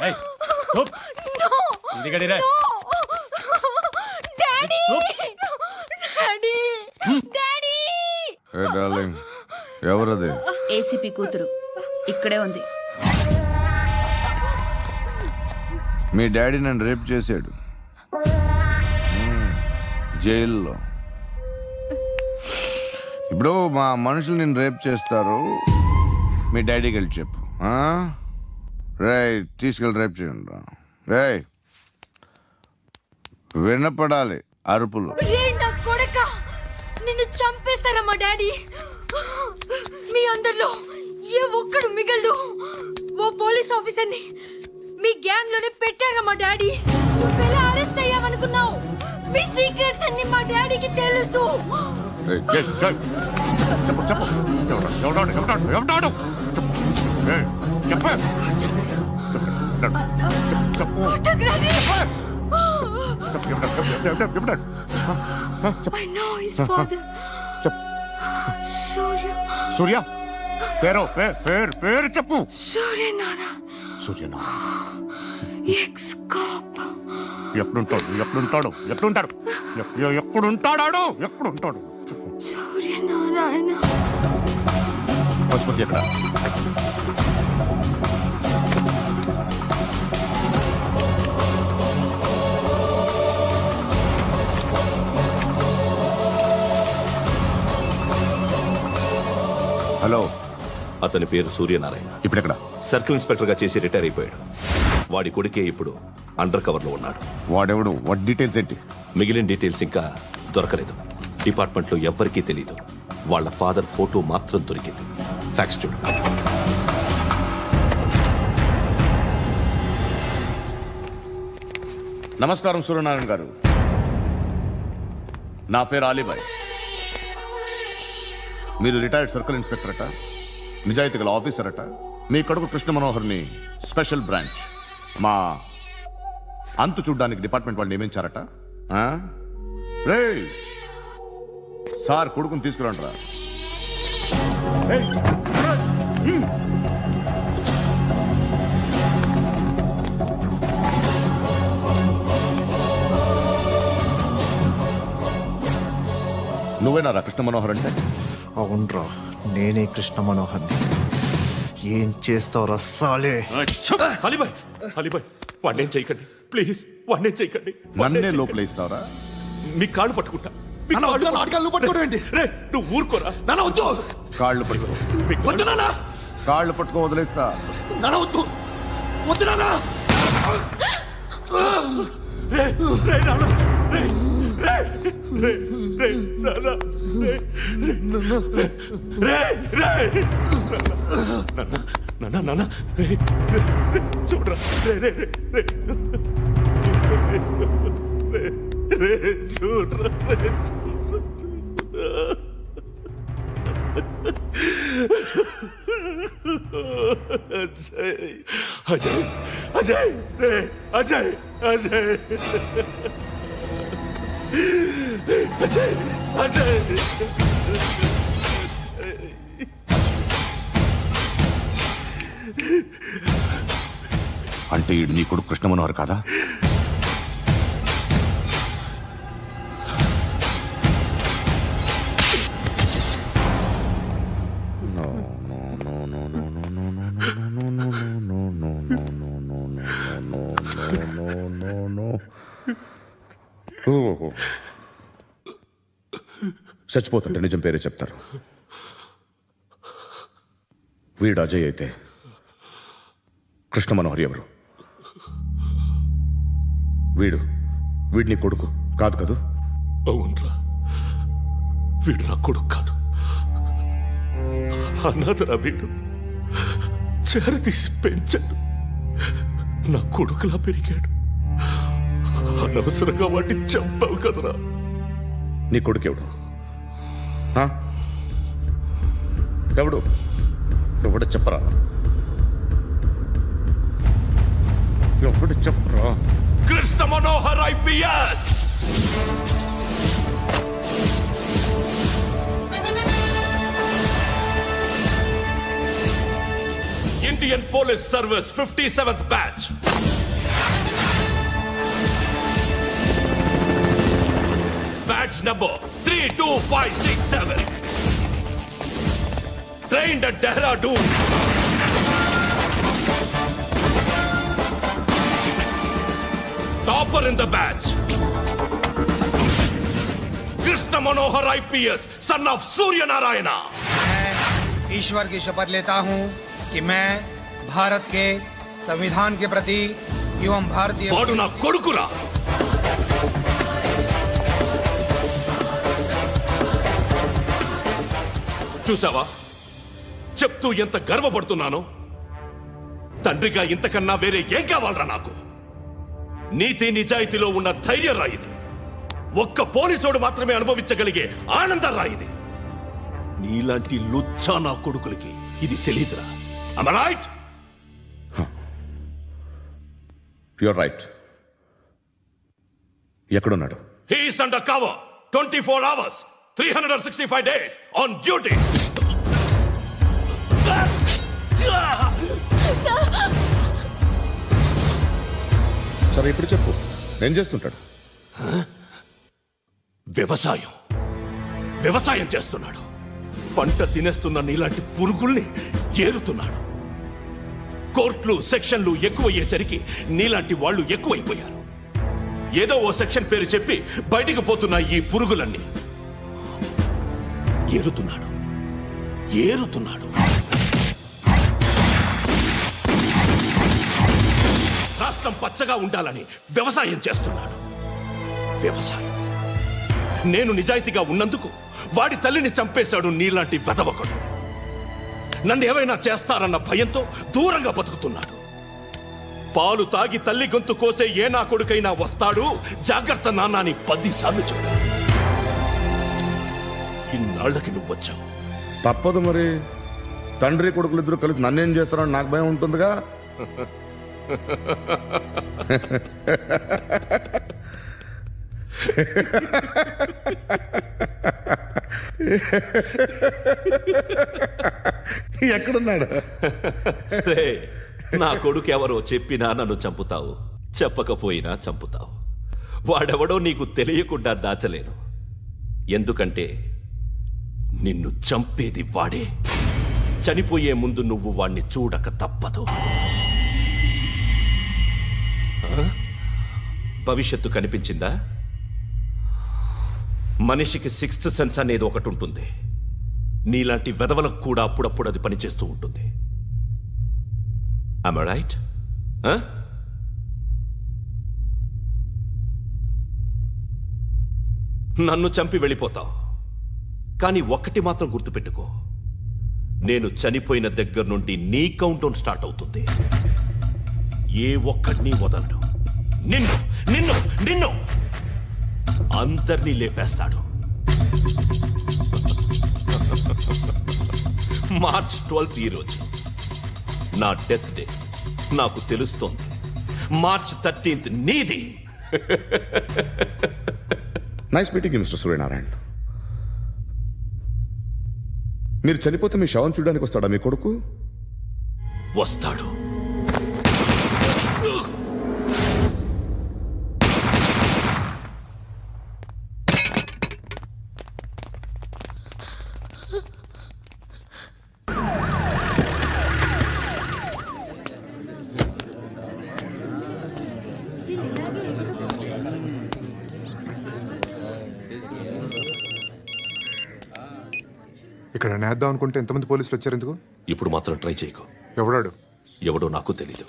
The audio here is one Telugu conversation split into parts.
ఏయ్, చూప్. No. ఇంటికి రా. No. Daddy. Daddy. Daddy. ఏ డార్లింగ్, ఎవరది? ఏసీపీ కూతురు ఇక్కడే ఉంది. మీ డాడీ నన్ను రేప్ చేశాడు జైల్లో. ఇప్పుడు మా మనుషులు నేను రేప్ చేస్తారు, మీ డాడీకి వెళ్ళి చెప్పు. రేయ్, తీసుకెళ్ళి రేప్ చేయండి. రేయ్, వినపడాలి అరుపులు. రే నా కొడక, నిన్ను చంపేస్తారా మా డాడీ? మీ అందరిలో ఏ ఒక్కడు మిగలడు. ఓ పోలీస్ ఆఫీసర్ని మీ గ్యాంగ్ లోనే పెట్టారా మా డాడీ? నువ్వెలా అరెస్ట్ అయ్యావనుకున్నావు? మీ సీక్రెట్స్ అన్ని మా డాడీకి తెలుసు. రేయ్, ఏయ్, ఏయ్, చెప్పు చెప్పు. ఎవడాడు? ఏయ్, చెప్పు. చెప్పు. కొట్టకురాని. చెప్పు, ఎవడాడు? I know his father. చెప్పు. సూర్య. సూర్య పేరు చెప్పు. సూర్య నాన్న. సూర్యనా? X cap. ఎప్పుడుంటాడు చెప్పు. సూర్య నారాయణ. పశుపతి ఎక్కడ? హలో, అతని పేరు సూర్యనారాయణ. ఇప్పుడెక్కడ? సర్కిల్ ఇన్స్పెక్టర్ గా చేసి రిటైర్ అయిపోయాడు. వాడి కొడుకే ఇప్పుడు అండర్ కవర్ లో ఉన్నాడు. వాడెవడు? వాడి డీటెయిల్స్ ఏంటి? మిగిలిన డీటెయిల్స్ ఇంకా దొరకలేదు. డిపార్ట్మెంట్ లో ఎవ్వరికీ తెలియదు. వాళ్ళ ఫాదర్ ఫోటో మాత్రం దొరికింది. ఫ్యాక్స్ చూడు. నమస్కారం సూర్యనారాయణ గారు. నా పేరు అలీబాయ్. మీరు రిటైర్డ్ సర్కిల్ ఇన్స్పెక్టర్ అట, నిజాయితీ గల ఆఫీసర్ అట. మీ కొడుకు కృష్ణ మనోహర్ని స్పెషల్ బ్రాంచ్ మా అంతు చూడ్డానికి డిపార్ట్మెంట్ వాళ్ళు నియమించారట. రే సార్, కొడుకుని తీసుకురండి రా. నువ్వేనా కృష్ణ మనోహర్ అంటే? అవునరా, నేనే కృష్ణ మనోహర్ని. ఏం చేస్తావు రస్సాలే? అలీబాయ్ వాడినేం చేయకండి ప్లీజ్, వాడినేం చేయకండి. నన్నే లోపల ఇస్తావరా? మీ కాళ్ళు పట్టుకుంటా. నువ్వు ఊరుకోరా. కాళ్ళు పట్టుకో. కాళ్ళు పట్టుకో, వదిలేస్తా. చూడరా, చూడరా. అజయ్ అజయ్ అజయ్ అజయ్ అజయ్ అజయ్. అంటే ఈడు నీ కొడుకు కృష్ణ మనోహర్ కాదా? చచ్చిపోతుంటే నిజం పేరే చెప్తారు. వీడు అజయ్ అయితే కృష్ణ మనోహర్ ఎవరు? వీడిని కొడుకు కాదు కదూ? అవునరా, వీడు నా కొడుకు కాదు. అన్నదరా వీడు. చేరతీసి పెంచాడు. నా కొడుకులా పెరిగాడు. అనవసరంగా వాడిని చంపావు కదరా. నీ కొడుకెవడు? ఎవడు? ఎవడు చెప్పరా? ఎవడు చెప్పరా? కృష్ణ మనోహర్ ఐపీఎస్. ఇంటి Indian Police Service 57th batch. Badge number 32567. Trained at Dehradun. Topper in the batch. Krishna Manohar IPS, son of Surya Narayana. मैं ईश्वर की शपथ लेता हूं कि मैं भारत के संविधान के प्रति एवं भारतीय వాడు నా కొడుకురా. చూసావా చెప్తూ ఎంత గర్వపడుతున్నానో. తండ్రిగా ఇంతకన్నా వేరే ఏం కావాలరా నాకు? నీతి నిజాయితీలో ఉన్న ధైర్యం రా ఇది. ఒక్క పోలీసోడు మాత్రమే అనుభవించగలిగే ఆనందం రా ఇది. నీలాంటి లుచ్చా నా కొడుకులకి ఇది తెలీదురా. Am I right? You're right. ఎక్కడున్నాడు? He is under cover 24 hours 365 days on duty. సరే ఇప్పుడు చెప్పు, ఏం చేస్తుంటాడు? వ్యవసాయం చేస్తున్నాడు. పంట తినేస్తున్న నీలాంటి పురుగుల్ని ఏరుతున్నాడు. కోర్టులు సెక్షన్లు ఎక్కువయ్యేసరికి నీలాంటి వాళ్ళు ఎక్కువైపోయారు. ఏదో ఓ సెక్షన్ పేరు చెప్పి బయటికి పోతున్న ఈ పురుగులన్నీ ఏరుతున్నాడు. రాష్ట్రం పచ్చగా ఉండాలని వ్యవసాయం చేస్తున్నాడు. నేను నిజాయితీగా ఉన్నందుకు వాడి తల్లిని చంపేశాడు నీలాంటి బెదవకుడు. నన్ను ఏమైనా చేస్తారన్న భయంతో దూరంగా బతుకుతున్నాడు. పాలు తాగి తల్లి గొంతు కోసే ఏ నా కొడుకైనా వస్తాడు, జాగ్రత్త నాన్న అని 10 సార్లు చెప్పాడు. ఇన్నాళ్ళకి నువ్వు వచ్చావు. తప్పదు మరి. తండ్రి కొడుకులు ఇద్దరు కలిసి నన్నేం చేస్తారని నాకు భయం ఉంటుందిగా. ఎక్కడున్నాడు? రే, నా కొడుకు ఎవరో చెప్పినా నన్ను చంపుతావు, చెప్పకపోయినా చంపుతావు. వాడెవడో నీకు తెలియకుండా దాచలేను. ఎందుకంటే నిన్ను చంపేది వాడే. చనిపోయే ముందు నువ్వు వాణ్ణి చూడక తప్పదు. భవిష్యత్తు కనిపించిందా? మనిషికి 6th సెన్స్ అనేది ఒకటి ఉంటుంది. నీలాంటి వెధవలకు కూడా అప్పుడప్పుడు అది పనిచేస్తూ ఉంటుంది. Am I right? నన్ను చంపి వెళ్ళిపోతావు. కానీ ఒక్కటి మాత్రం గుర్తుపెట్టుకో, నేను చనిపోయిన దగ్గర నుండి నీ కౌంటౌన్ స్టార్ట్ అవుతుంది. ఏ ఒక్కడిని వదలడు. నిన్ను నిన్ను నిన్ను అందరినీ లేపేస్తాడు. మార్చ్ 12th ఈ రోజు నా డెత్ డే. నాకు తెలుస్తోంది. మార్చ్ 13th నీది. Nice meeting mister Suryanarayana. మీరు చనిపోతే మీ శవం చూడడానికి వస్తాడా మీ కొడుకు? వస్తాడు. ఇక్కడ నేద్దాం అనుకుంటే ఎంతమంది పోలీసులు వచ్చారు ఎందుకు? ఇప్పుడు మాత్రం ట్రై చేయకు. ఎవడాడు? ఎవడో నాకు తెలీదు.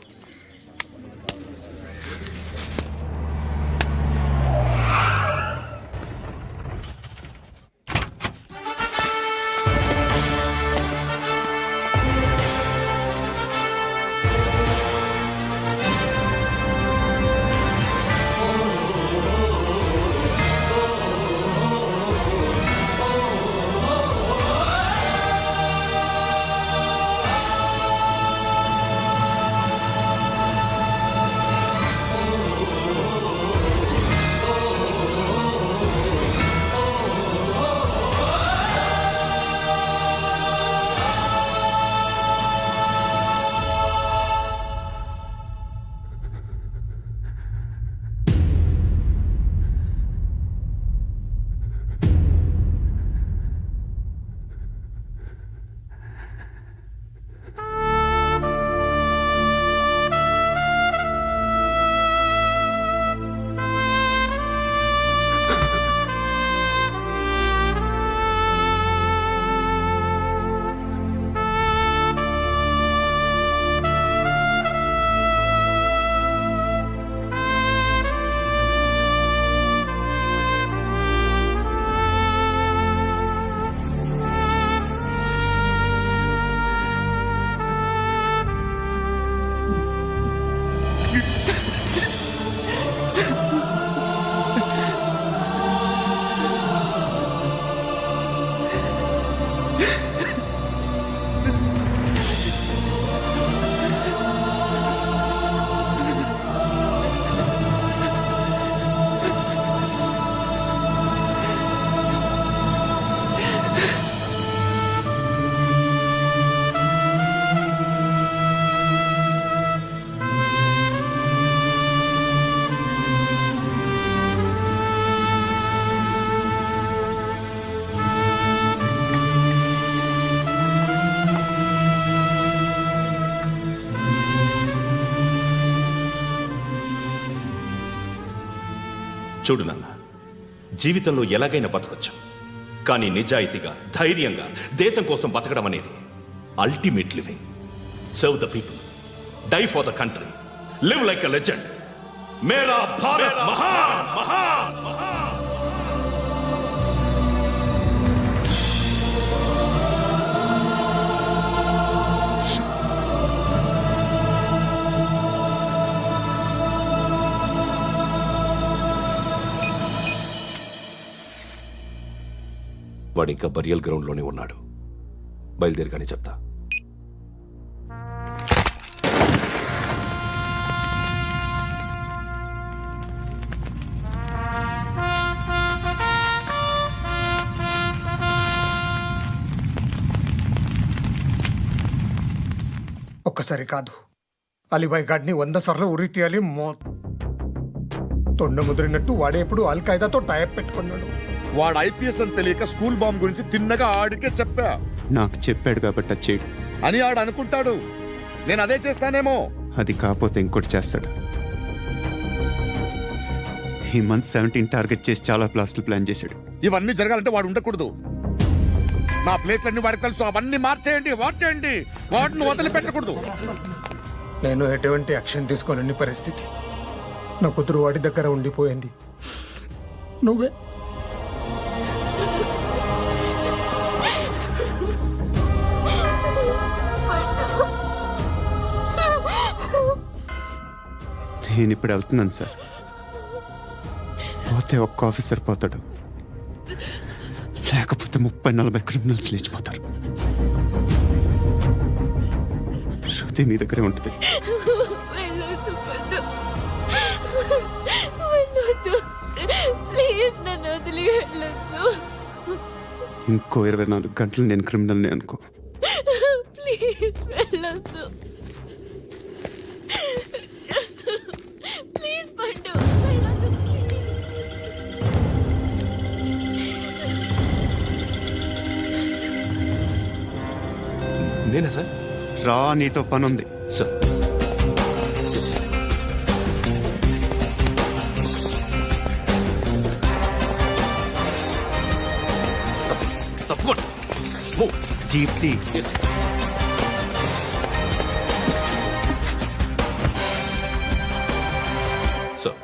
చూడు నాన్న, జీవితంలో ఎలాగైనా బతకొచ్చు, కానీ నిజాయితీగా ధైర్యంగా దేశం కోసం బతకడం అనేది ultimate living. Serve the people, die for the country, live like a legend. మేరా భారత్ మహాన్ మహాన్ మహాన్. వాడు ఇంకా బరియల్ గ్రౌండ్లోనే ఉన్నాడు. బయలుదేరగానే చెప్తా. ఒక్కసారి కాదు, అలీబాయ్ గాడిని 100 సార్లు ఉరి తీయాలి. తొండ ముదిరినట్టు వాడే ఎప్పుడు అల్ ఖైదాతో టైప్ పెట్టుకున్నాడు. వాడు ఐపీఎస్ అని తెలియక స్కూల్ బాంబ్ గురించి తిన్నగా ఆడికే చెప్పా నాకు చెప్పాడు కాబట్టి అది చేయడు. అని ఆడు అనుకుంటాడు. నేను అదే చేస్తానేమో. అది కాకపోతే ఇంకోటి చేస్తాడు. ఈ మంత్ 17 టార్గెట్ చేసి చాలా ప్లాస్టులు ప్లాన్ చేశాడు. ఇవన్నీ జరగాలంటే వాడు ఉండకూడదు. నా ప్లేస్లన్నీ వాడికి తెలుసు. అవన్నీ మార్చేయండి, వాటేయండి. వాటిని వదిలిపెట్టకూడదు. నేను ఎటువంటి యాక్షన్ తీసుకోలేని పరిస్థితి. నా కూతురు వాడి దగ్గర ఉండిపోయింది. నువ్వే నేను ఇప్పుడు వెళ్తున్నాను సార్. పోతే ఒక్క ఆఫీసర్ పోతాడు, లేకపోతే 30-40 క్రిమినల్స్ లేచిపోతారు. శృతి మీ దగ్గరే ఉంటుంది. వెళ్ళొద్దు పద్దు. వెళ్ళొద్దు. ప్లీజ్ నన్ను వదిలి వెళ్ళొద్దు. ఇంకో 24 గంటలు నేను క్రిమినల్ని అనుకో. ప్లీజ్ వెళ్ళొద్దు. ప్లీజ్ పట్టు. వెళ్ళొద్దు ప్లీజ్. నేనా సార్? రా, నీతో పని ఉంది. సార్, తప్పకుండా. Move. జీప్ టీ. Yes. సార్,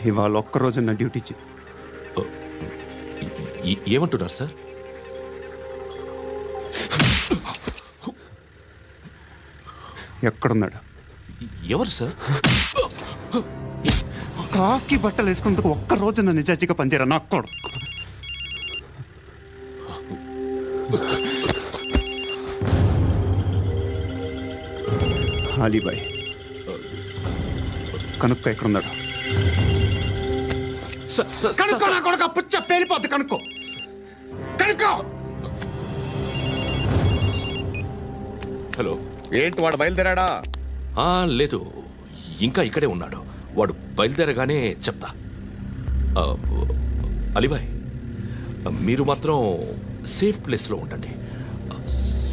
ఇవాళ ఒక్కరోజు నా డ్యూటీ చేయి. ఏమంటున్నారు సార్? ఎక్కడున్నాడు? ఎవరు సార్? కాకి బట్టలు వేసుకున్నందుకు ఒక్కరోజు నా నిజాయితీగా పనిచేయరా నాకు కూడా. అలీబాయ్ కనుక్కో ఎక్కడున్నాడు. కనుక్కో నా కొడుకు. పుచ్చ పేలిపోద్ది. కనుక్కో. హలో. ఏంటి వాడు బయలుదేరాడా? లేదు, ఇంకా ఇక్కడే ఉన్నాడు. వాడు బయలుదేరగానే చెప్తా. అలీబాయ్, మీరు మాత్రం సేఫ్ ప్లేస్లో ఉండండి,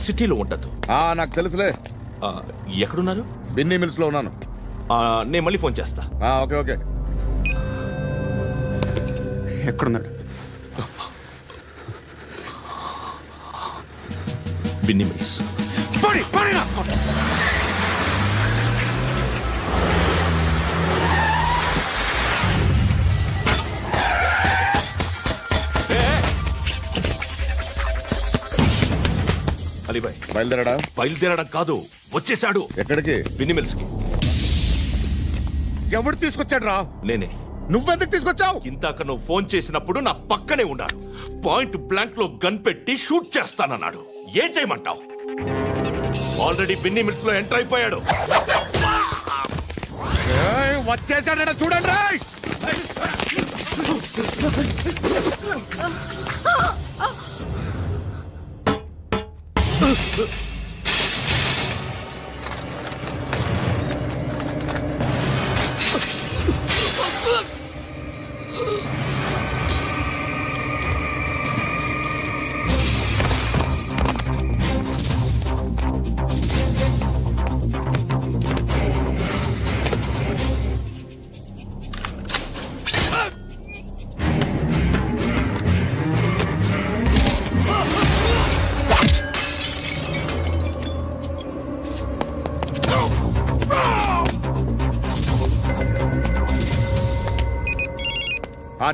సిటీలో ఉండద్దు. నాకు తెలుసులే. ఎక్కడున్నారు? బిన్నీ మిల్స్ లో ఉన్నాను. నేను మళ్ళీ ఫోన్ చేస్తా. Okay okay. ఎక్కడున్నాడు? బిన్నీ మిల్స్. అలీబాయ్ బయలుదేరాడా? బయలుదేరడం కాదు, వచ్చేశాడు. ఎక్కడికి? బిన్నీ మిల్స్ కి. ఎవడు తీసుకొచ్చాడు రా? నేనే. నువ్వెందుకు తీసుకొచ్చావు? ఇందాక నువ్వు ఫోన్ చేసినప్పుడు నా పక్కనే ఉన్నాడు. పాయింట్ బ్లాంక్ లో గన్ పెట్టి షూట్ చేస్తానన్నాడు. ఏం చేయమంటావు? ఆల్రెడీ బిన్నీ మిల్స్ లో ఎంటర్ అయిపోయాడు. వచ్చేసాడ చూడండి రా.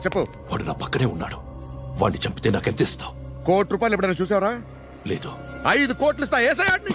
చెప్పు. వాడు నా పక్కనే ఉన్నాడు. వాడిని చంపితే నాకెంత ఇస్తావు? ₹1,00,00,000 ఎప్పుడైనా చూసావరా? లేదు. 5 కోట్లు ఇస్తా. ఏసయాడిని.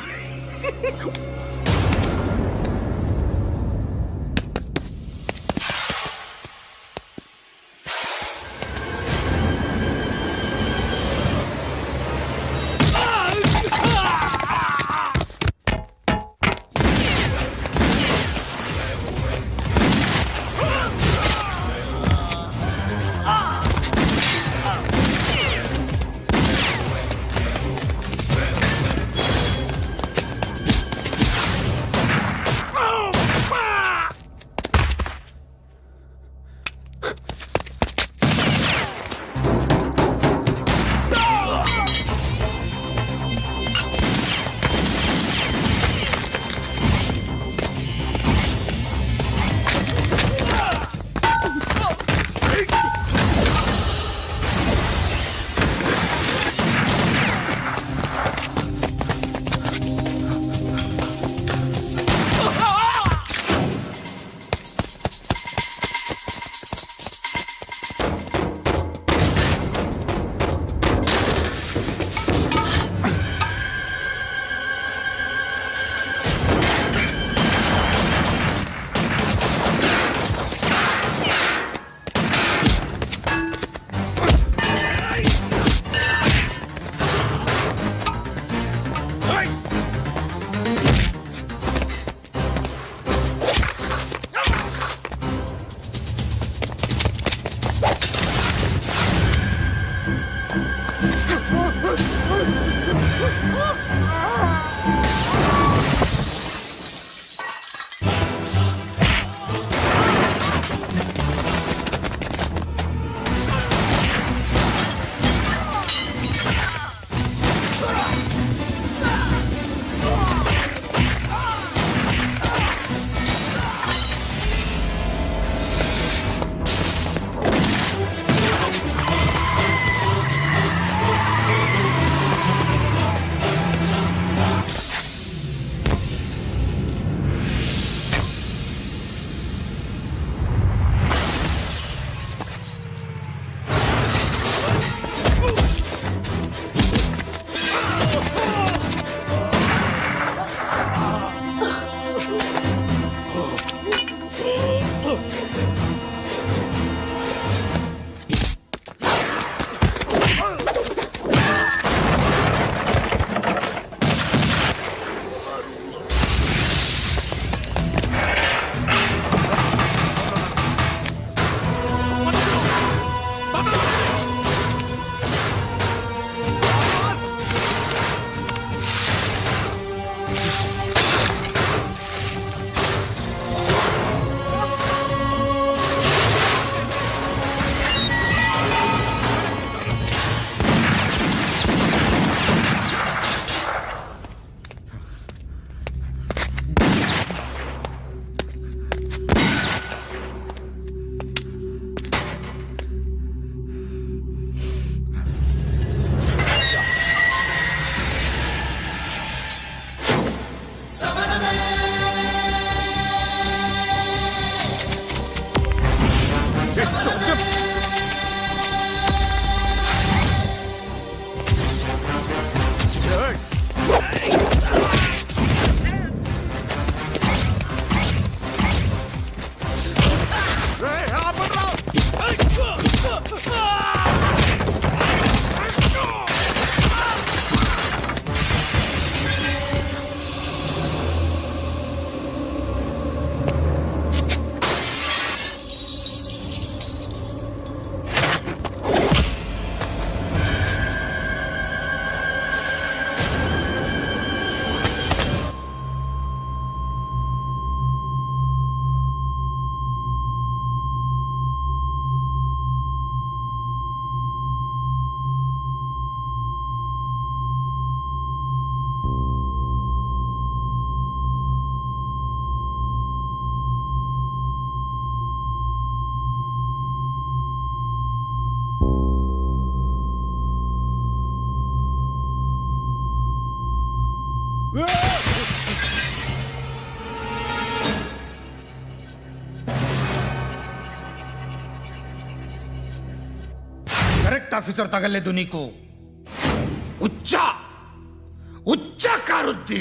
కరెక్ట్ ఆఫీసర్ తగలేదు నీకు ఉచ్చా ఉచ్చా కారుద్ది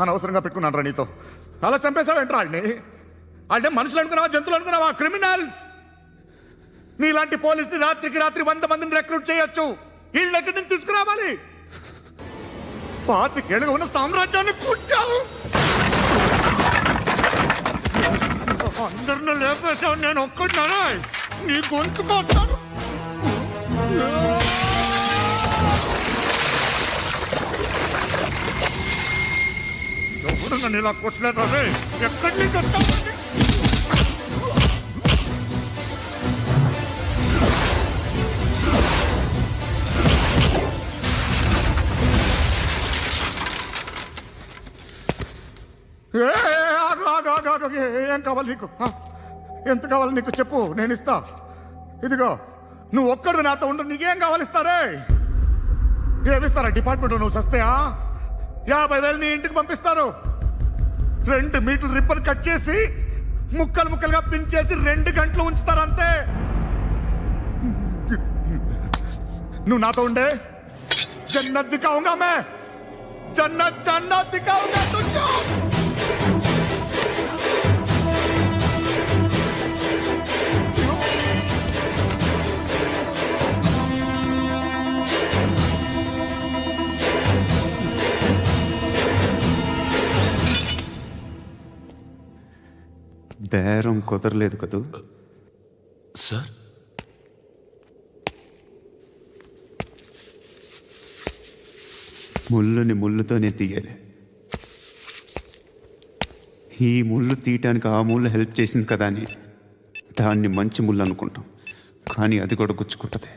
అనవసరంగా పెట్టుకున్నాను రా నీతో అలా చంపేశావేంట్రా వాళ్ళని వాళ్ళే మనుషులు అనుకున్నావా జంతువులు అనుకున్నావా క్రిమినల్స్ నీలాంటి పోలీసుని రాత్రికి రాత్రి 100 మందిని రిక్రూట్ చేయొచ్చు వీళ్ళ దగ్గర నుంచి తీసుకురావాలి 25 ఏళ్ళుగా ఉన్న సామ్రాజ్యాన్ని కూర్చావు అందరిని లేపేశావు నేను ఒక్కడినారా నీ గొంతుకొస్తాను ఎవరు నన్ను ఇలా కొట్టలేదు రే ఎక్కడి నుంచి వస్తావు ఏం కావాలి నీకు ఎంత కావాలి నీకు చెప్పు నేను ఇస్తా ఇదిగో నువ్వు ఒక్కడు నాతో ఉండు నీకేం కావాలి ఇస్తారే ఏమిస్తారా డిపార్ట్మెంట్ నువ్వు చస్తేయా 50,000 నీ ఇంటికి పంపిస్తారు 2 మీటర్లు రిబ్బన్ కట్ చేసి ముక్కలు ముక్కలుగా పిన్ చేసి 2 గంటలు ఉంచుతారు అంతే నువ్వు నాతో ఉండే జన్నత్ దిఖాऊंगा मैं జన్నత్ జన్నత్ దిఖాऊंगा तुझको బేరం కుదరలేదు కదూ సార్ ముళ్ళుని ముళ్ళుతోనే తీయాలి ఈ ముళ్ళు తీయటానికి ఆ ముళ్ళు హెల్ప్ చేసింది కదా అని దాన్ని మంచి ముళ్ళు అనుకుంటాం కానీ అది కూడా గుచ్చుకుంటుంది